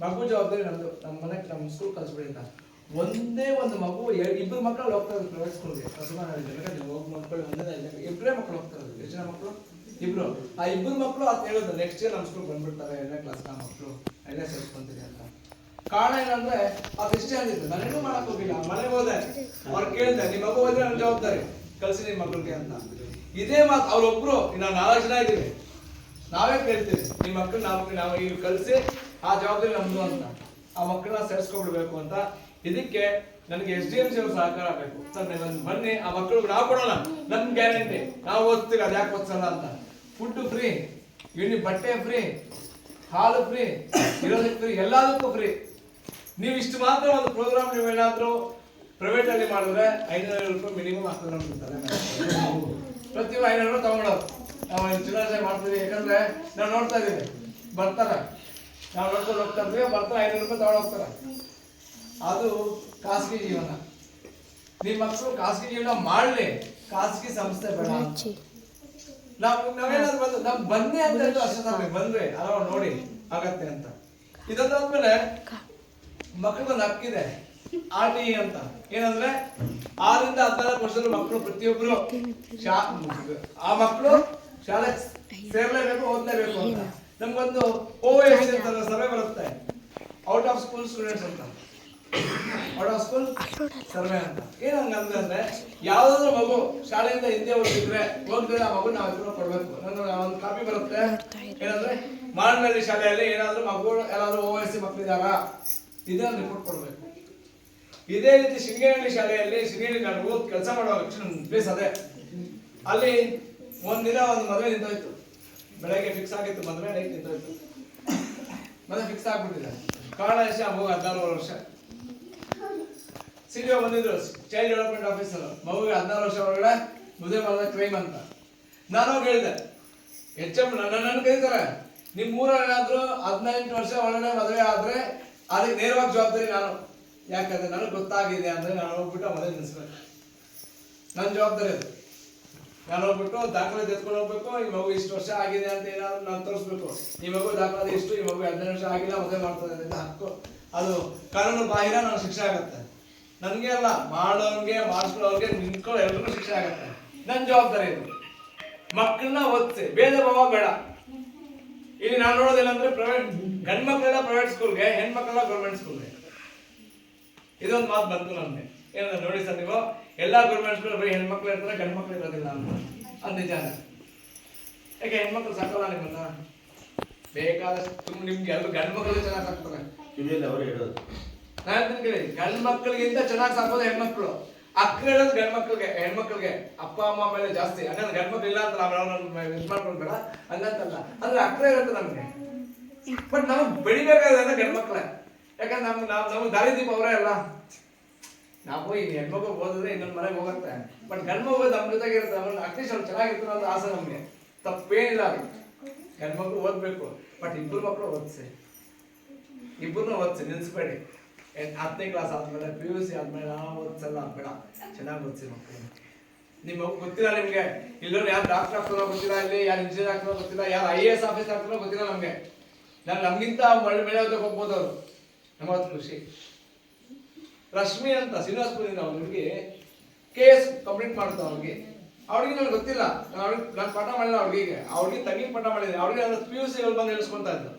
ಮಗು ಜವಾಬ್ದಾರಿ ನಮ್ದು, ನಮ್ಮ ಮನೆಗೆ ನಮ್ಮ ಸ್ಕೂಲ್ ಕಲ್ಸ್ಬಿಡಿ ಅಂತ. ಒಂದೇ ಒಂದು ಮಗು, 2 ಮಕ್ಕಳು ಹೋಗ್ತಾ ಇದ್ರು ಪ್ರೈವೇಟ್ ಸ್ಕೂಲ್ಗೆ. ಕಸಬನಹಳ್ಳಿ ಹೋಗಿ ಮಕ್ಕಳು ಇಬ್ಬರೇ ಮಕ್ಕಳು ಹೋಗ್ತಾ ಇರೋದು. ಎಷ್ಟು ಜನ ಮಕ್ಕಳು? 2. ಆ 2 ಮಕ್ಕಳು ಅದು ಹೇಳೋದು ನೆಕ್ಸ್ಟ್ ಇಯರ್ ನಮ್ಮ ಸ್ಕೂಲ್ ಬಂದ್ಬಿಡ್ತಾರೆ, 2ನೇ ಕ್ಲಾಸ್ ಮಕ್ಕಳು ಎಲ್ಲೇ ಸೇರಿಸ್ಕೊಂತೀರಿ ಅಂತ. ಕಾರಣ ಏನಂದ್ರೆ ಅದು ಇಷ್ಟೇ ಅಂದಿತ್ತು. ನಾನೇನು ಮಾಡಕ್ ಹೋಗಿಲ್ಲ, ಮನೆಗೆ ಹೋದೆ, ಅವ್ರು ಕೇಳಿದೆ, ನಿಮ್ಮ ಮಗು ಹೋದ್ರೆ ನನ್ನ ಜವಾಬ್ದಾರಿ, ಕಳ್ಸಿ ನಿಮ್ಮ ಮಕ್ಕಳಿಗೆ ಅಂತ. ಇದೇ ಮಾತು ಅವ್ರೊಬ್ರು, ನಾವು 4 ಜನ ಇದ್ದೀವಿ, ನಾವೇ ಕೇಳ್ತೀವಿ ನಿಮ್ಮ ಮಕ್ಕಳು ನಾವು ಈಗ ಕಳಿಸಿ ಆ ಜವಾಬ್ದಾರಿ ನಮ್ದು ಅಂತ. ಆ ಮಕ್ಕಳನ್ನ ಸೇರಿಸ್ಕೊಬಿಡ್ಬೇಕು ಅಂತ ಇದಕ್ಕೆ ನನಗೆ SDMC ಅವ್ರ ಸಹಕಾರ ಬೇಕು ಸರ್. ನೀವು ಬನ್ನಿ, ಆ ಮಕ್ಕಳಿಗೆ ನಾವು ಕೊಡೋಣ, ನಮ್ ಗ್ಯಾರಂಟಿ, ನಾವು ಓದ್ತೀವಿ, ಅದ್ಯಾಕೆ ಓದ್ಸಲ್ಲ ಅಂತ. ಫುಡ್ ಫ್ರೀ, ಬಟ್ಟೆ ಫ್ರೀ, ಹಾಲು ಫ್ರೀ, ಇರೋದಕ್ಕೆ ಫ್ರೀ, ಎಲ್ಲದಕ್ಕೂ ಫ್ರೀ. ನೀವು ಇಷ್ಟು ಮಾತ್ರ ಒಂದು ಪ್ರೋಗ್ರಾಮ್ ನೀವು ಏನಾದ್ರು ಪ್ರೈವೇಟ್ ಅಲ್ಲಿ ಮಾಡಿದ್ರೆ 500 ರೂಪಾಯಿ ಮಿನಿಮಮ್ ಆಗ್ತದೆ ಪ್ರತಿ 500 ರೂಪಾಯಿ ತಗೊಂಡೋದು. ನಾವು ಚಿಲ್ಲರೆ ಮಾಡ್ತೀವಿ, ಯಾಕಂದ್ರೆ ನಾವು ನೋಡ್ತಾ ಇದೀವಿ, ಬರ್ತಾರೆ, ನಾವು ನೋಡ್ಕೊಂಡು ಹೋಗ್ತಾ ಇರ್ತೀವಿ, ಬರ್ತಾರೆ 500 ರೂಪಾಯಿ ತಗೊಂಡು ಹೋಗ್ತಾರೆ. ಅದು ಖಾಸಗಿ ಜೀವನ. ನಿಮ್ಮ ಮಕ್ಕಳು ಖಾಸಗಿ ಜೀವನ ಮಾಡಲಿ, ಖಾಸಗಿ ಸಂಸ್ಥೆ ಬೇಡ. ನಾವೇನಾದ್ರು ಬಂದು ನಮ್ ಬನ್ನಿ ಅಂತ ಹೇಳಿದ್ರು ಅಷ್ಟೇ, ನಮಗೆ ಬಂದ್ರೆ ಅಲಾವ ನೋಡಿ ಆಗತ್ತೆ ಅಂತ. ಇದಾದ್ಮೇಲೆ ಮಕ್ಕಳೊಂದು ಹಕ್ಕಿದೆ RTE ಅಂತ. ಏನಂದ್ರೆ 6 ರಿಂದ 14 ವರ್ಷದ ಮಕ್ಕಳು ಪ್ರತಿಯೊಬ್ಬರು ಆ ಮಕ್ಕಳು ಶಾಲೆ ಸೇರ್ಲೇಬೇಕು, ಓದ್ಲೇಬೇಕು ಅಂತ. ನಮ್ಗೊಂದು OAS ಅಂತ ಸರ್ವೆ ಬರುತ್ತೆ, ಔಟ್ ಆಫ್ ಸ್ಕೂಲ್ ಸ್ಟೂಡೆಂಟ್ಸ್ ಅಂತ, ಔಟ್ ಆಫ್ ಸ್ಕೂಲ್ ಸರ್ವೆ ಅಂತ. ಏನಂದ್ರೆ ಯಾವ್ದಾದ್ರು ಮಗು ಶಾಲೆಯಿಂದ ಹಿಂದೆ ಹೋಗಿದ್ರೆ ಆ ಮಗು ನಾವು ಹೆಸರು ಕೊಡ್ಬೇಕು. ಒಂದು ಕಾಪಿ ಬರುತ್ತೆ, ಏನಂದ್ರೆ ಮಾರನಹಳ್ಳಿ ಶಾಲೆಯಲ್ಲಿ ಏನಾದ್ರು ಮಗು ಯಾರಾದ್ರೂ OAS ಮಕ್ಕಳಿದಾರ, ಇದನ್ನ ರಿಪೋರ್ಟ್ ಕೊಡ್ಬೇಕು. ಇದೇ ರೀತಿ ಶೃಂಗೇರಿ ಶಾಲೆಯಲ್ಲಿ, ಶೃಂಗೇರಿ ನಾನು ಕೆಲಸ ಮಾಡೋ ಪ್ಲೇಸ್ ಅದೇ, ಅಲ್ಲಿ ಒಂದಿನ ಒಂದು ಮದುವೆ ನಿಂತೋಯ್ತು. ಬೆಳಗ್ಗೆ ಫಿಕ್ಸ್ ಆಗಿತ್ತು ಮದುವೆ, ನೈಟ್ ನಿಂತೋಯ್ತು. ಮದುವೆ ಫಿಕ್ಸ್ ಆಗ್ಬಿಟ್ಟಿದೆ. ಕಾರಣ ಎಷ್ಟು? ಆ ಮಗು 14 ವರ್ಷ. CDO ಬಂದಿದ್ರು, ಚೈಲ್ಡ್ ಡೆವಲಪ್ಮೆಂಟ್ ಆಫೀಸರ್, ಮಗುಗೆ 14 ವರ್ಷ ಒಳಗಡೆ ಮದುವೆ ಮಾಡಿದ ಕ್ರೈಮ್ ಅಂತ. ನಾನು ಹೋಗಿ ಹೇಳಿದೆ, HM ನನ್ನ ಕರೀತಾರೆ, ನಿಮ್ ಊರಲ್ಲೇನಾದ್ರೂ 18 ವರ್ಷ ಒಳಗಡೆ ಮದುವೆ ಆದ್ರೆ ಅದಕ್ಕೆ ನೇರವಾಗಿ ಜವಾಬ್ದಾರಿ ನಾನು. ಯಾಕಂದ್ರೆ ನನಗೆ ಗೊತ್ತಾಗಿದೆ ಅಂದ್ರೆ ನಾನು ಹೋಗ್ಬಿಟ್ಟು ಮದುವೆ ನಿಲ್ಲಿಸ್ಬೇಕು, ನನ್ನ ಜವಾಬ್ದಾರಿ ಅದು. ನಾನು ಹೋಗ್ಬಿಟ್ಟು ದಾಖಲೆ ತೆಗೆದುಕೊಂಡು ಹೋಗ್ಬೇಕು. ಈ ಮಗು ಇಷ್ಟು ವರ್ಷ ಆಗಿದೆ ಅಂತ ಏನಾದ್ರು ನಾನು ತೋರಿಸ್ಬೇಕು. ಈ ಮಗು ದಾಖಲೆ ಇಷ್ಟು, ಈ ಮಗು 15 ವರ್ಷ ಆಗಿಲ್ಲ, ಮದುವೆ ಮಾಡ್ತದೆ ಅಂತ ಹಕ್ಕು. ಅದು ಕಾನೂನು ಬಾಹಿರ, ನಾನು ಶಿಕ್ಷೆ ಆಗತ್ತೆ. ನನ್ಗೆ ಅಲ್ಲ, ಮಾಡೋನ್ಗೆ, ಮಾಡಿಸ್ಕೊಳ್ಳೋರ್ಗೆ, ನಿಂತ್ಕೊಳ್ಳೋ ಎಲ್ರಿಗೂ ಶಿಕ್ಷೆ ಆಗತ್ತೆ. ನನ್ನ ಜವಾಬ್ದಾರಿ ಇದು. ಮಕ್ಕಳನ್ನ ಓದಿಸಿ, ಭೇದ ಭಾವ ಬೇಡ. ಇಲ್ಲಿ ನಾನು ನೋಡೋದೇನಂದ್ರೆ ಪ್ರೈವೇಟ್ ಗಂಡ್ ಮಕ್ಕಳೆಲ್ಲ ಪ್ರೈವೇಟ್ ಸ್ಕೂಲ್ಗೆ, ಹೆಣ್ಮಕ್ಳೆಲ್ಲ ಗೌರ್ಮೆಂಟ್ ಸ್ಕೂಲ್ಗೆ. ಇದೊಂದು ಮಾತು ಬಂತು ನಮ್ಗೆ, ಏನಂದ್ರೆ ನೋಡಿ ಸರ್, ನೀವು ಎಲ್ಲಾ ಗೌರ್ಮೆಂಟ್ ಸ್ಕೂಲ್ ಬರೀ ಹೆಣ್ಮಕ್ಳು ಇರ್ತಾರೆ, ಗಂಡ್ ಮಕ್ಳು ಇರೋದಿಲ್ಲ ಅಂತ. ಅದು ನಿಜಾನ? ಯಾಕೆ ಹೆಣ್ಮಕ್ಳು ಸಾಕಲ್ಲ ನಿಮ್ಮನ್ನ? ಬೇಕಾದಷ್ಟು ನಿಮ್ಗೆ ಎಲ್ಲರೂ ಗಂಡ್ ಮಕ್ಕಳು ಚೆನ್ನಾಗಿ ಸಾಕ್ತಾರೆ. ನಾನು ಕೇಳಿ, ಗಂಡ್ ಮಕ್ಕಳಿಗಿಂತ ಚೆನ್ನಾಗಿ ಸಾಕೋದು ಹೆಣ್ಮಕ್ಳು. ಅಕ್ಕ ಹೇಳೋದು ಗಂಡ್ ಮಕ್ಳಿಗೆ, ಹೆಣ್ಮಕ್ಳಿಗೆ ಅಪ್ಪ ಅಮ್ಮ ಮೇಲೆ ಜಾಸ್ತಿ. ಹಂಗಂದ್ರೆ ಗಂಡ್ ಮಕ್ಳು ಇಲ್ಲ ಅಂತ ನಾವು ಇದು ಮಾಡ್ಕೊಂಡ್ಬೇಡ, ಹಂಗಂತಲ್ಲ. ಅಂದ್ರೆ ಅಕ್ಕ ಇರುತ್ತೆ ನಮ್ಗೆ. ಬಟ್ ನಾವು ಬೆಳಿಬೇಕಾದ್ರೆ ಗಂಡ್ ಮಕ್ಳೇ. ಯಾಕಂದ್ರೆ ನಮ್ಗೆ ದಾರಿದೀಪ ಅವರೇ ಅಲ್ಲ. ನಾವು ಈ ಹೆಣ್ಮಗು ಓದಿದ್ರೆ ಇನ್ನೊಂದು ಮನೆಗೆ ಹೋಗುತ್ತೆ, ಬಟ್ ಗಂಡ್ ಮಗು ನಮ್ಮ ಜೊತೆಗೆ ಇರುತ್ತೆ. ಆಮೇಲೆ ಅಟ್ಲೀಸ್ಟ್ ಅವ್ರು ಚೆನ್ನಾಗಿರ್ತಾರೆ ಅನ್ನೋ ಆಸೆ ನಮ್ಗೆ. ತಪ್ಪೇನಿಲ್ಲ ಅದು, ಗಂಡ್ ಮಗು ಓದ್ಬೇಕು. ಬಟ್ ಇಬ್ಬರು ಮಕ್ಕಳು ಓದಿಸಿ, ಇಬ್ಬರನ್ನ ಓದಿಸಿ, ನಿಲ್ಸ್ಬೇಡಿ. 10ನೇ ಕ್ಲಾಸ್ ಆದ್ಮೇಲೆ, PUC ಆದ್ಮೇಲೆ ನಾವು ಓದಿಸಲ್ಲ ಬೇಡ, ಚೆನ್ನಾಗಿ ಓದಿಸಿ ಮಕ್ಕಳು. ನಿಮ್ಮ ಮಗು ಗೊತ್ತಿಲ್ಲ ನಿಮ್ಗೆ, ಇಲ್ಲೂ ಯಾರು ಡಾಕ್ಟರ್ ಆಗ್ತಾರೋ ಗೊತ್ತಿಲ್ಲ, ಇಲ್ಲಿ ಯಾರು ಇಂಜಿನಿಯರ್ ಆಗ್ತಾರೋ ಗೊತ್ತಿಲ್ಲ, ಯಾರು IAS ಆಫೀಸರ್ ಆಗ್ತಾರೋ ಗೊತ್ತಿಲ್ಲ ನಮ್ಗೆ. ನಮ್ಗಿಂತ ಒಳ್ಳೆ ಮೇಲೆ ಓದಕ್ಕೆ ಹೋಗ್ಬೋದು ಅವರು. ನಮ್ಮದು ಖುಷಿ. ರಶ್ಮಿ ಅಂತ ಶ್ರೀನಿವಾಸಪುರಿಂದ ಅವ್ರ ಹುಡುಗಿ KS ಕಂಪ್ಲೀಟ್ ಮಾಡ್ತಾವ. ಅವ್ರಿಗೆ ನನಗೆ ಗೊತ್ತಿಲ್ಲ, ನಾನು ಪಾಠ ಮಾಡಿಲ್ಲ ಅವ್ರಿಗೆ ತಂಗಿ ಪಾಠ ಮಾಡಿದ್ದೀನಿ. ಅವ್ರಿಗೆ PUC ಬಂದು ಹೇಳಿಸ್ಕೊಂತಾ ಇದ್ದು,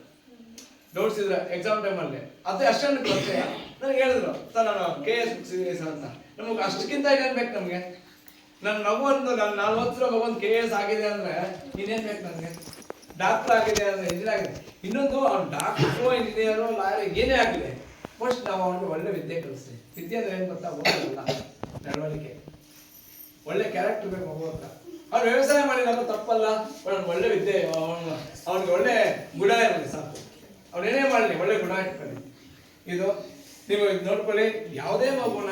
ಡೌಟ್ಸ್ ಇದ್ರೆ ಎಕ್ಸಾಮ್ ಟೈಮಲ್ಲಿ. ಅದೇ ಅಷ್ಟೊಂದು ಗೊತ್ತೇ. ನನಗೆ ಹೇಳಿದ್ರು, ಸರ್ ನಾನು KS ಸರ್ ಅಂತ. ನಮಗೆ ಅಷ್ಟಕ್ಕಿಂತ ಏನೇನು ಬೇಕು ನಮಗೆ? ನನ್ನ ಮಗು ಒಂದು ನಾನು ಓದಿಸಿರೋ ಮಗು ಒಂದು KS ಆಗಿದೆ ಅಂದ್ರೆ ಇನ್ನೇನು ಬೇಕು ನನಗೆ? ಡಾಕ್ಟರ್ ಆಗಿದೆ ಅಂದ್ರೆ ಇಂಜಿನಿಯರ್ ಆಗಿದೆ. ಇನ್ನೊಂದು ಅವ್ನು ಡಾಕ್ಟ್ರು, ಇಂಜಿನಿಯರು, ಲಾಯರ್ ಏನೇ ಆಗಿದೆ, ಫಸ್ಟ್ ನಾವು ಅವ್ನಿಗೆ ಒಳ್ಳೆ ವಿದ್ಯೆ ಕಲಿಸ್ತೀವಿ. ವಿದ್ಯೆ ಅಂದ್ರೆ ಏನು ಗೊತ್ತಾ? ಓದಲ್ಲ, ನಡವಳಿಕೆ, ಒಳ್ಳೆ ಕ್ಯಾರೆಕ್ಟರ್ ಬೇಕು ಮಗು ಅಂತ. ಅವ್ನು ವ್ಯವಸಾಯ ಮಾಡಿಲ್ಲ ತಪ್ಪಲ್ಲ, ಒಳ್ಳೆ ವಿದ್ಯೆ, ಅವ್ನಿಗೆ ಒಳ್ಳೆ ಗುಣ ಇರಲಿ ಸಾಕು. ಅವನೇನೇ ಮಾಡಲಿ ಒಳ್ಳೆ ಗುಣ ಇಟ್ಕೊಳ್ಳಿ. ಇದು ನೀವು ಇದು ನೋಡ್ಕೊಳ್ಳಿ. ಯಾವುದೇ ಮಗುನ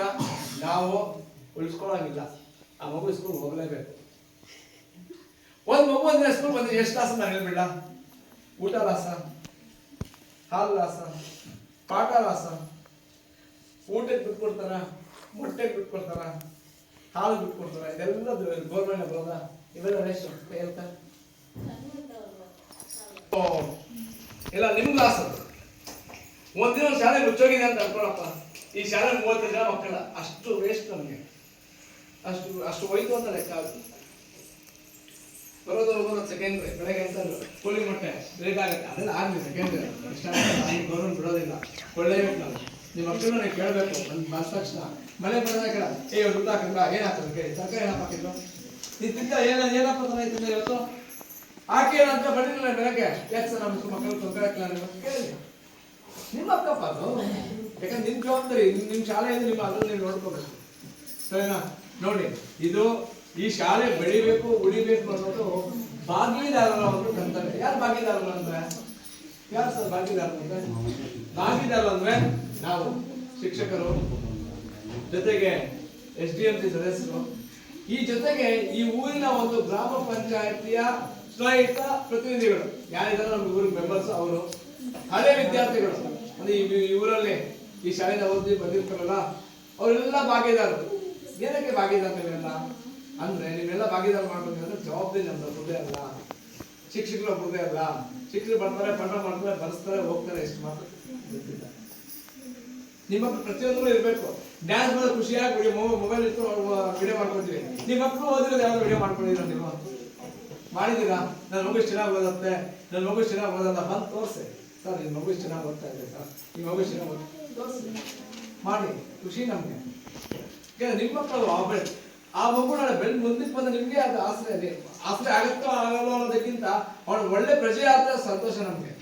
ನಾವು ಉಳಿಸ್ಕೊಳ್ಳೋಂಗಿಲ್ಲ, ಆ ಮಗು ಸ್ಕೂಲ್ ಹೋಗ್ಲೇಬೇಕು. ಒಂದು ಮಗು ಅಂದ್ರೆ ಸ್ಕೂಲ್ ಬಂದ್ರೆ ಎಷ್ಟು ಲಾಸ ನಾನು ಹೇಳ್ಬಿಡ? ಊಟ ಲಾಸ, ಹಾಲು ಲಾಸ, ಪಾಠ ಲಾಸ. ಊಟಕ್ಕೆ ಬಿಟ್ಟು ಕೊಡ್ತಾರ, ಮೊಟ್ಟೆಗೆ ಬಿಟ್ಟು ಕೊಡ್ತಾರ, ಹಾಲು ಬಿಟ್ಟು ಕೊಡ್ತಾರ. ಇದೆಲ್ಲ ಗೌರ್ಮೆಂಟ್ ಬರೋದ? ಇವೆಲ್ಲ ಎಷ್ಟು ಹೇಳ್ತಾ ಇಲ್ಲ ನಿಮ್ಗೆ ಲಾಸ್. ಅದು ಒಂದಿನ ಶಾಲೆ ಮುಚ್ಚೋಗಿದೆ ಅಂತ ಅನ್ಕೊಳಪ್ಪ, ಈ ಶಾಲೆ 30 ಜನ ಮಕ್ಕಳ, ಅಷ್ಟು ವೇಸ್ಟ್ ನಮಗೆ. ಅಷ್ಟು ಹೋಯ್ತು ಅಂತ ಲೆಕ್ಕ. ಬರೋದು ಹೋಗೋದು ಸೆಕೆಂಡ್ರಿ. ಬೆಳಗ್ಗೆ ಅಂತ ಕೋಳಿ ಮೊಟ್ಟೆ ಲೇಟ್ ಆಗುತ್ತೆ, ಅದೆಲ್ಲ ಆಗಲಿ ಸೆಕೆಂಡ್ರಿ. ಗೌರ್ಮೆಂಟ್ ಬಿಡೋದಿಲ್ಲ, ಕೊಳ್ಳೇಬೇಕು ನಾವು. ನಿಮ್ಮ ಮಕ್ಕಳನ್ನ ನೀವು ಕೇಳಬೇಕು. ಬಂದ ತಕ್ಷಣ ಮನೆ ಬಂದಾಗ ಊಟ ಹಾಕಿಲ್ಲ, ಏನಾಗ್ತದೆ ಕೇಳಿ, ತರಕಾರಿ ಏನಪ್ಪ ಹಾಕಿದ್ರು, ನೀವು ತಿಂತ ಏನಪ್ಪ ತಿಂದ ಇವತ್ತು ಆಕೆ ಏನಂತ ಬಂದಿಲ್ಲ ಬೆಳಗ್ಗೆ. ಯಾಕೆ ಸರ್ ನಮ್ಮ ಮಕ್ಕಳು ತರಕಾರಿ ಹಾಕಿಲ್ಲ ಕೇಳಿ. ನಿಮ್ಮ ಅಕ್ಕಪ್ಪ ಅದು ಯಾಕಂದ್ರೆ ನಿಮ್ ಜವಾಬ್ದಾರಿ, ನಿಮ್ ಶಾಲೆ ಇದೆ, ನಿಮ್ಮ ಅದನ್ನ ನೀವು ನೋಡ್ಕೋಬೇಕು. ಸರಿನಾ? ನೋಡಿ, ಇದು ಈ ಶಾಲೆ ಬೆಳಿಬೇಕು ಉಳಿಬೇಕು ಅನ್ನೋದು ಭಾಗಿದಾರರ ಒಂದು ಕರ್ತವ್ಯ. ಯಾರು ಭಾಗಿದಾರರು ಅಂದ್ರೆ? ಯಾರು ಸರ್ ಭಾಗಿದಾರರು ಅಂದ್ರೆ? ಭಾಗಿದಾರರು ಅಂದ್ರೆ ನಾವು ಶಿಕ್ಷಕರು, ಜೊತೆಗೆ SDMC ಸದಸ್ಯರು, ಈ ಜೊತೆಗೆ ಈ ಊರಿನ ಒಂದು ಗ್ರಾಮ ಪಂಚಾಯತಿಯ ಚುನಾಯಿತ ಪ್ರತಿನಿಧಿಗಳು ಯಾರಿದ್ದಾರೆ ನಮ್ಮ ಊರಿಗೆ ಮೆಂಬರ್ಸ್, ಅವರು ಹಳೆ ವಿದ್ಯಾರ್ಥಿಗಳು ಅಂದ್ರೆ ಈ ಊರಲ್ಲಿ ಈ ಶಾಲೆಯಿಂದ ಓದಿ ಬಂದಿರ್ತಾರಲ್ಲ ಅವರೆಲ್ಲ ಭಾಗಿದಾರರು. ಏನಕ್ಕೆ ಭಾಗಿದಾರ ನೀವೆಲ್ಲ ಅಂದ್ರೆ, ನೀವೆಲ್ಲ ಭಾಗಿದಾರ ಮಾಡ್ಬೇಕಂದ್ರೆ ಜವಾಬ್ದಾರಿ ನಮ್ದು ಒಬ್ಬರದೇ ಅಲ್ಲ, ಶಿಕ್ಷಕರು ಒಬ್ಬರದೇ ಅಲ್ಲ. ಶಿಕ್ಷಕರು ಬರ್ತಾರೆ, ಪಾಠ ಮಾಡ್ತಾರೆ, ಬರ್ಸ್ತಾರೆ, ಹೋಗ್ತಾರೆ, ಎಷ್ಟು ಮಾತ್ರ ಗೊತ್ತಿಲ್ಲ. ನಿಮ್ಮ ಮಕ್ಕಳು ಪ್ರತಿಯೊಂದು ಇರಬೇಕು. ಡ್ಯಾನ್ಸ್ ಮಾಡೋದು ಖುಷಿಯಾಗಿ ಮೊಬೈಲ್ ಇಟ್ಟು ವಿಡಿಯೋ ಮಾಡ್ಕೊತೀವಿ. ನಿಮ್ಮ ಮಕ್ಕಳು ಓದಿರೋದು ಯಾವ್ದು ವಿಡಿಯೋ ಮಾಡ್ಕೊಂಡಿರೋ ನೀವು ಮಾಡಿದ್ದೀರಾ? ನನ್ನ ಮಗು ಚೆನ್ನಾಗಿ ಓದುತ್ತೆ, ನನ್ನ ಮಗು ಚೆನ್ನಾಗಿ ಓದಲ್ಲ, ಬಂದು ತೋರಿಸಿ. ಸರ್ ನಿಮ್ಮ ಮಗು ಚೆನ್ನಾಗಿ ಓದ್ತಾ ಇದೆ ಸರ್, ನಿಮ್ಮ ಮಗು ಚೆನ್ನಾಗಿ ತೋರಿಸಿ ಮಾಡಿ, ಖುಷಿ ನಮಗೆ. ನಿಮ್ಮ ಮಕ್ಕಳು ಆ ಮಗು ನಾಳೆ ಮುಂದಕ್ಕೆ ಬಂದ ನಿಮ್ಗೆ ಅದು ಆಶ್ರಯ ಆಗತ್ತೋ ಆಗಲ್ಲೋ ಅನ್ನೋದಕ್ಕಿಂತ ಅವನು ಒಳ್ಳೆ ಪ್ರಜೆ ಆದ್ರೆ ಸಂತೋಷ ನಮ್ಗೆ.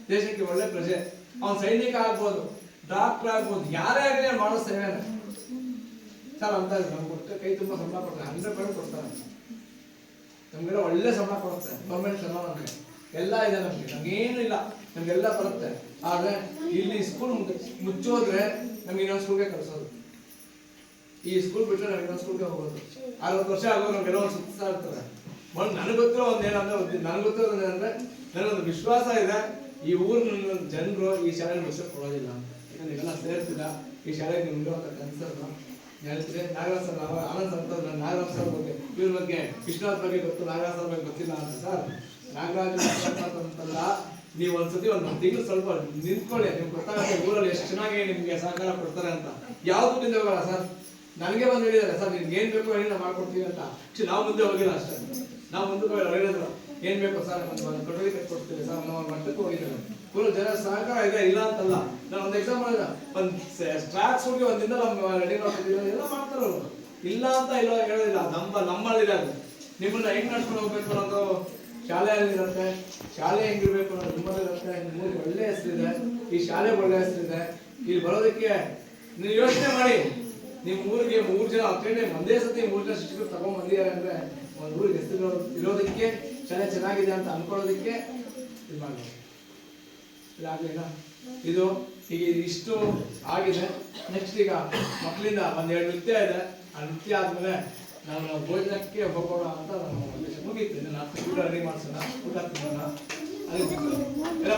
ದೇಶಕ್ಕೆ ಒಳ್ಳೆ ಪ್ರಜೆ, ಅವನ್ ಸೈನಿಕ ಆಗ್ಬೋದು, ಡಾಕ್ಟರ್ ಆಗ್ಬೋದು, ಯಾರೇ ಆಗಲಿ ಮಾಡೋ ಸೇವೆನೆ ಸರ್ ಅಂತ. ನಮ್ಗೆ ಕೈ ತುಂಬಾ ಸಂಬಳ ಕೊಡ್ತಾರೆ, 100% ಕೊಡ್ತಾರೆ. ನಮ್ಗೆಲ್ಲ ಒಳ್ಳೆ ಸಂಬಳ ಕೊಡುತ್ತೆ ಗೌರ್ಮೆಂಟ್ ಸಂಬಳ. ನಮ್ಗೆ ಎಲ್ಲ ಇದೆ, ನಮ್ಗೇನು ಇಲ್ಲ, ನಮ್ಗೆಲ್ಲ ಬರುತ್ತೆ. ಆದ್ರೆ ಇಲ್ಲಿ ಸ್ಕೂಲ್ ಮುಚ್ಚೋದ್ರೆ ನಮ್ಗೆ ಇನ್ನೊಂದು ಸ್ಕೂಲ್ಗೆ ಕಳ್ಸೋದು. ಈ ಸ್ಕೂಲ್ ಬಿಟ್ಟರೆ ನಮ್ಗೆ ಇನ್ನೊಂದು ಸ್ಕೂಲ್ಗೆ ಹೋಗೋದು. 60 ವರ್ಷ ಆಗೋದು ನಮ್ಗೆಲ್ಲ ಒಂದು ಸುತ್ತಾ ಇರ್ತಾರೆ. ನನಗೆ ಗೊತ್ತಿರೋ ಒಂದೇನಂದ್ರೆ, ನನಗೆ ಗೊತ್ತಿರೋದು ಏನಂದ್ರೆ, ನನಗೊಂದು ವಿಶ್ವಾಸ ಇದೆ, ಈ ಊರಿನ ಜನರು ಈ ಶಾಲೆಗೆ ವಿಷಯ ಕೊಡೋದಿಲ್ಲ ಅಂತ. ಯಾಕಂದ್ರೆ ನೀವೆಲ್ಲ ಸೇರ್ತಿಲ್ಲ ಈ ಶಾಲೆಗೆ ನಿಮ್ಗೆ ಅಂತ ಕನ್ಸರ್ನ ಹೇಳ್ತೀರಿ. Nagaraj sir, Anand sir, Nagaraj sir ಬಗ್ಗೆ, ಇವ್ರ ಬಗ್ಗೆ, ವಿಶ್ವನಾಥ್ ಬಗ್ಗೆ ಗೊತ್ತು, ನಾಗರಾಜ್ ಸರ್ ಬಗ್ಗೆ ಗೊತ್ತಿಲ್ಲ ಅಂತ. ಸರ್ ನಾಗರಾಜ್ ಅಂತಲ್ಲ, ನೀವು ಒಂದ್ಸತಿ ಒಂದು ತಿಂಗಳು ಸ್ವಲ್ಪ ನಿಂತ್ಕೊಳ್ಳಿ, ನಿಮ್ಗೆ ಗೊತ್ತಾಗುತ್ತೆ ಊರಲ್ಲಿ ಎಷ್ಟು ಚೆನ್ನಾಗಿ ನಿಮ್ಗೆ ಸಹಕಾರ ಕೊಡ್ತಾರೆ ಅಂತ. ಯಾವ್ದು ಮುಂದೆ ಹೋಗಲ್ಲ ಸರ್. ನನಗೆ ಬಂದು ಹೇಳಿದ್ದಾರೆ, ಸರ್ ನಿಮ್ಗೆ ಏನ್ ಬೇಕೋ ಹೇಳಿ ನಾವು ಮಾಡ್ಕೊಡ್ತೀವಿ ಅಂತ. ನಾವು ಮುಂದೆ ಹೋಗಿಲ್ಲ ಅಷ್ಟೇ, ನಾವು ಮುಂದಕ್ಕೆ ಹೋಗಿಲ್ಲ. ಹೇಳಿದ್ರು ಏನ್ ಬೇಕೋ ಸರ್, ಒಂದು ಕೊಠಡಿ ಕಟ್ಕೊಡ್ತೀವಿ ಸರ್, ನಾವು ಮಟ್ಟಕ್ಕೆ ಹೋಗಿದ್ದೇವೆ. ಪೂರ ಜನ ಸಹಕಾರ ಇದೆ, ಇಲ್ಲ ಅಂತಲ್ಲ. ನಾನು ಒಂದು ಎಕ್ಸಾಮ್ ಮಾಡಿದ, ಒಂದು ಟ್ರ್ಯಾಕ್ಸ್ ಹೋಗಿ ಒಂದಿಂದ ನಮ್ಮ ರೆಡಿ ಮಾಡ್ತಿದ್ದೀವಿ, ಎಲ್ಲ ಮಾಡ್ತಾರೆ ಅವರು, ಇಲ್ಲ ಅಂತ ಇಲ್ಲ ಹೇಳೋದಿಲ್ಲ. ನಮ್ಮಲ್ಲಿದೆ ಅದು. ನಿಮ್ಮನ್ನ ಹೆಂಗ್ ನಡ್ಸ್ಕೊಂಡು ಹೋಗ್ಬೇಕು ಅನ್ನೋದು ಶಾಲೆಯಲ್ಲಿ ಇರುತ್ತೆ. ಶಾಲೆ ಹೆಂಗಿರ್ಬೇಕು ಅನ್ನೋದು ನಿಮ್ಮಲ್ಲಿರುತ್ತೆ. ನಿಮ್ಮೂರಿಗೆ ಒಳ್ಳೆ ಹೆಸರಿದೆ, ಈ ಶಾಲೆಗೆ ಒಳ್ಳೆ ಹೆಸರಿದೆ. ಇಲ್ಲಿ ಬರೋದಕ್ಕೆ ನೀವು ಯೋಚನೆ ಮಾಡಿ, ನಿಮ್ಮ ಊರಿಗೆ 3 ಜನ ಅಷ್ಟೇ ಒಂದೇ ಸತಿ 3 ಜನ ಶಿಕ್ಷಕರು ತಗೊಂಡ್ ಬಂದಿದ್ದಾರೆ ಅಂದ್ರೆ, ಒಂದು ಊರಿಗೆ ಹೆಸರು ಇರೋದಕ್ಕೆ, ಶಾಲೆ ಚೆನ್ನಾಗಿದೆ ಅಂತ ಅನ್ಕೊಳ್ಳೋದಕ್ಕೆ ಇದು ಮಾಡಿ ಇದಾಗ್ಲಿಲ್ಲ. ಇದು ಈಗ ಇಷ್ಟು ಆಗಿದೆ. ನೆಕ್ಸ್ಟ್ ಈಗ ಮಕ್ಕಳಿಂದ 1-2 ನೃತ್ಯ ಇದೆ. ಆ ನೃತ್ಯ ಆದ್ಮೇಲೆ ನಾವು ಭೋಜನಕ್ಕೆ ಹೋಗೋಣ ಅಂತ ನಮ್ಮ ಮುಗೀತು. ಊಟ ರೆಡಿ ಮಾಡ್ಸೋಣ, ಊಟ ತಿನ್ನೋಣ.